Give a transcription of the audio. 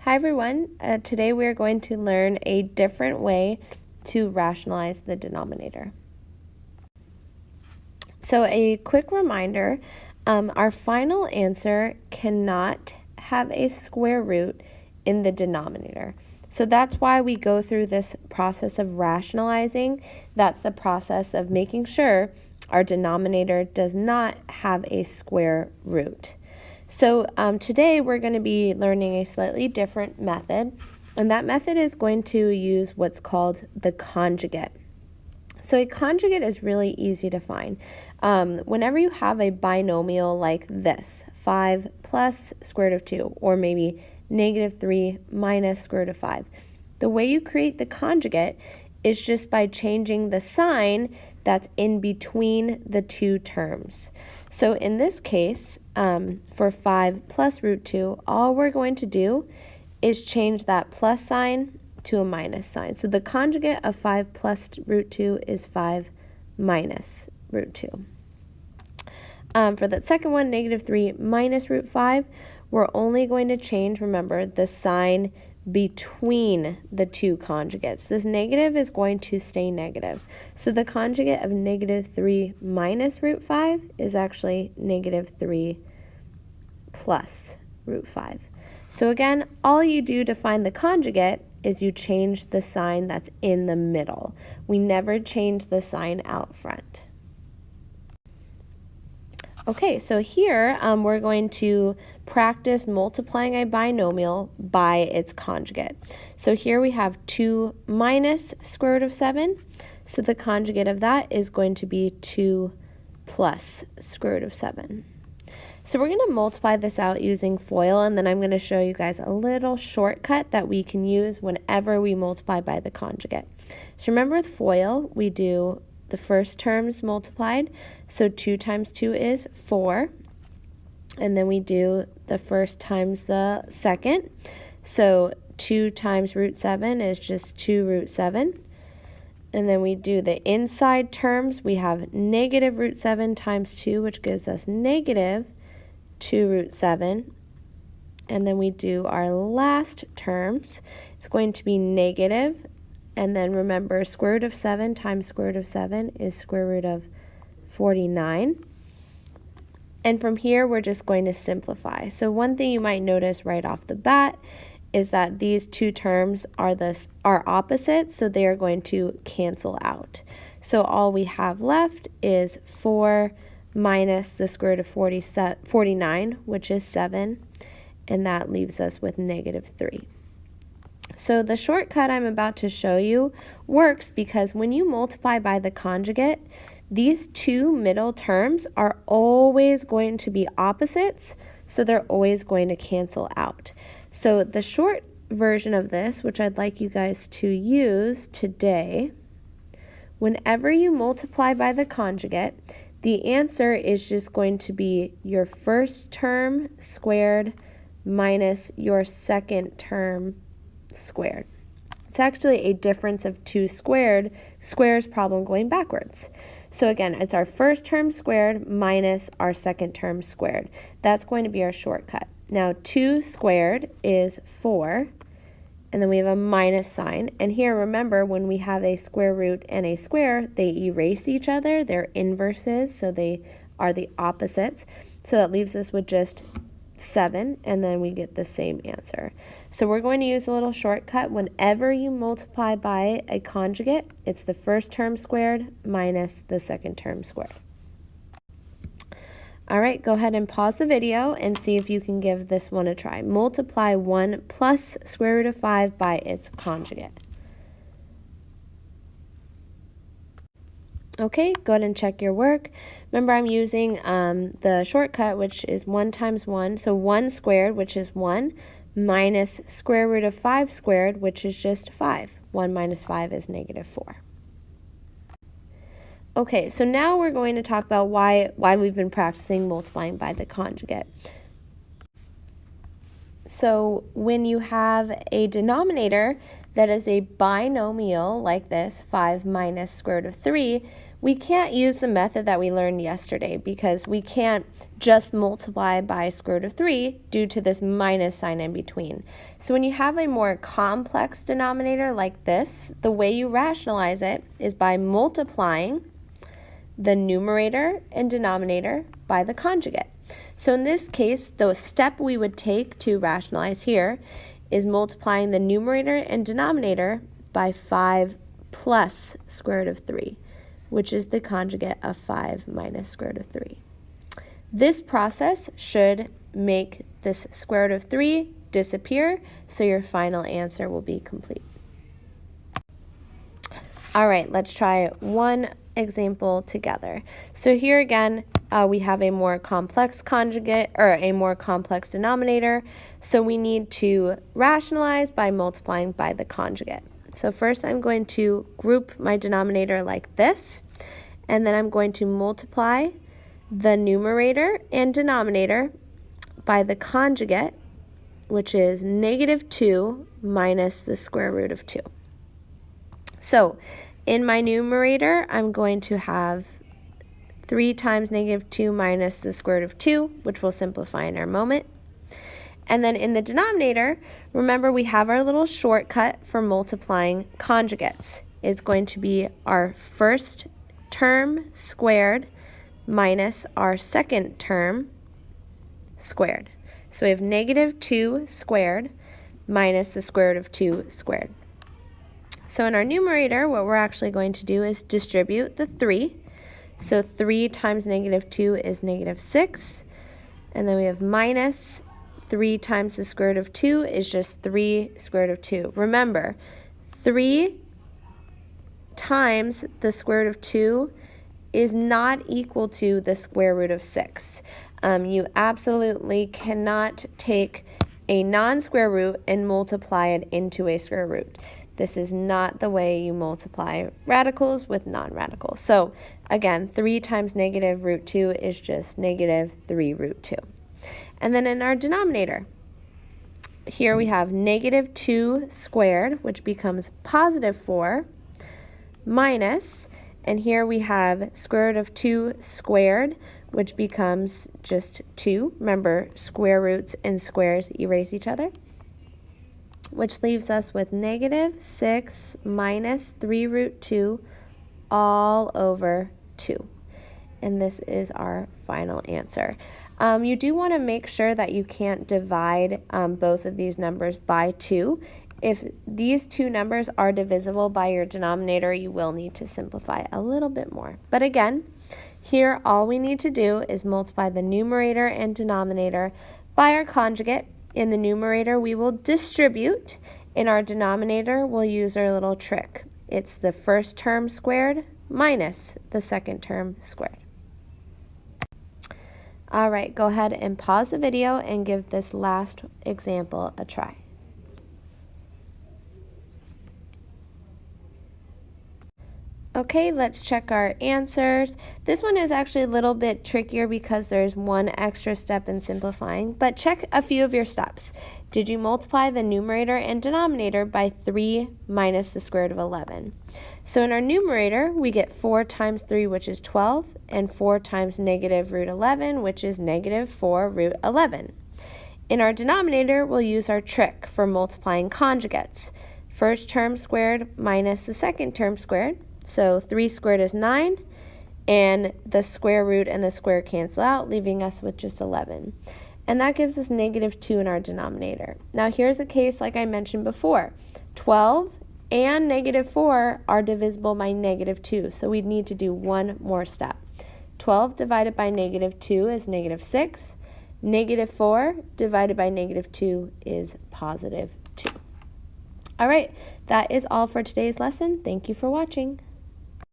Hi everyone, today we are going to learn a different way to rationalize the denominator. So a quick reminder, our final answer cannot have a square root in the denominator. So that's why we go through this process of rationalizing. That's the process of making sure our denominator does not have a square root. So today we're going to be learning a slightly different method, and that method is going to use what's called the conjugate. So a conjugate is really easy to find. Whenever you have a binomial like this, 5 plus square root of 2, or maybe negative 3 minus square root of 5, the way you create the conjugate is just by changing the sign that's in between the two terms. So in this case, for 5 plus root 2, all we're going to do is change that plus sign to a minus sign. So the conjugate of 5 plus root 2 is 5 minus root 2. For that second one, negative 3 minus root 5, we're only going to change, remember, the sign between the two conjugates. This negative is going to stay negative. So the conjugate of negative 3 minus root 5 is actually negative 3 plus root 5. So again, all you do to find the conjugate is you change the sign that's in the middle. We never change the sign out front. Okay, so here we're going to practice multiplying a binomial by its conjugate. So here we have 2 minus square root of 7. So the conjugate of that is going to be 2 plus square root of 7. So we're going to multiply this out using FOIL, and then I'm going to show you guys a little shortcut that we can use whenever we multiply by the conjugate. So remember with FOIL, we do the first terms multiplied. So 2 times 2 is 4. And then we do the first times the second. So 2 times root 7 is just 2 root 7. And then we do the inside terms. We have negative root 7 times 2, which gives us negative 2 root 7. And then we do our last terms. It's going to be negative. And then remember, square root of 7 times square root of 7 is square root of 49. And from here, we're just going to simplify. So one thing you might notice right off the bat is that these two terms are opposites, so they are going to cancel out. So all we have left is 4 minus the square root of 49, which is 7, and that leaves us with negative 3. So the shortcut I'm about to show you works because when you multiply by the conjugate, these two middle terms are always going to be opposites, so they're always going to cancel out. So the short version of this, which I'd like you guys to use today, whenever you multiply by the conjugate, the answer is just going to be your first term squared minus your second term squared. It's actually a difference of 2 squares problem going backwards. So again, it's our first term squared minus our second term squared. That's going to be our shortcut. Now 2 squared is 4, and then we have a minus sign. And here, remember, when we have a square root and a square, they erase each other. They're inverses, so they are the opposites. So that leaves us with just 7, and then we get the same answer. So we're going to use a little shortcut. Whenever you multiply by a conjugate, it's the first term squared minus the second term squared. All right, go ahead and pause the video and see if you can give this one a try. Multiply 1 plus square root of 5 by its conjugate. Okay, go ahead and check your work. Remember, I'm using the shortcut, which is 1 times 1. So 1 squared, which is 1, minus square root of 5 squared, which is just 5. 1 minus 5 is negative 4. Okay, so now we're going to talk about why we've been practicing multiplying by the conjugate. So when you have a denominator that is a binomial like this, 5 minus square root of 3, we can't use the method that we learned yesterday because we can't just multiply by square root of 3 due to this minus sign in between. So when you have a more complex denominator like this, the way you rationalize it is by multiplying the numerator and denominator by the conjugate. So in this case, the step we would take to rationalize here is multiplying the numerator and denominator by 5 plus square root of 3, which is the conjugate of 5 minus square root of 3. This process should make this square root of 3 disappear, so your final answer will be complete. All right, let's try one example together. So here again, we have a more complex conjugate, or a more complex denominator, so we need to rationalize by multiplying by the conjugate. So first I'm going to group my denominator like this, and then I'm going to multiply the numerator and denominator by the conjugate, which is negative 2 minus the square root of 2. So in my numerator, I'm going to have 3 times negative 2 minus the square root of 2, which we'll simplify in our moment. And then in the denominator, remember we have our little shortcut for multiplying conjugates. It's going to be our first term squared minus our second term squared. So we have negative 2 squared minus the square root of 2 squared. So in our numerator, what we're actually going to do is distribute the 3. So 3 times negative 2 is negative 6. And then we have minus 3 times the square root of 2 is just 3 square root of 2. Remember, 3 times the square root of 2 is not equal to the square root of 6. You absolutely cannot take a non-square root and multiply it into a square root. This is not the way you multiply radicals with non-radicals. So again, 3 times negative root 2 is just negative 3 root 2. And then in our denominator, here we have negative 2 squared, which becomes positive 4, minus, and here we have square root of 2 squared, which becomes just 2. Remember, square roots and squares erase each other, which leaves us with negative 6 minus 3 root 2 all over 2. And this is our final answer. You do want to make sure that you can't divide both of these numbers by 2. If these two numbers are divisible by your denominator, you will need to simplify a little bit more. But again, here all we need to do is multiply the numerator and denominator by our conjugate. In the numerator, we will distribute. In our denominator, we'll use our little trick. It's the first term squared minus the second term squared. All right, go ahead and pause the video and give this last example a try. Okay, let's check our answers. This one is actually a little bit trickier because there's one extra step in simplifying, but check a few of your steps. Did you multiply the numerator and denominator by 3 minus the square root of 11? So in our numerator, we get 4 times 3, which is 12, and 4 times negative root 11, which is negative 4 root 11. In our denominator, we'll use our trick for multiplying conjugates. First term squared minus the second term squared. So 3 squared is 9, and the square root and the square cancel out, leaving us with just 11. And that gives us negative 2 in our denominator. Now here's a case like I mentioned before. 12 and negative 4 are divisible by negative 2, so we'd need to do one more step. 12 divided by negative 2 is negative 6. Negative 4 divided by negative 2 is positive 2. All right, that is all for today's lesson. Thank you for watching.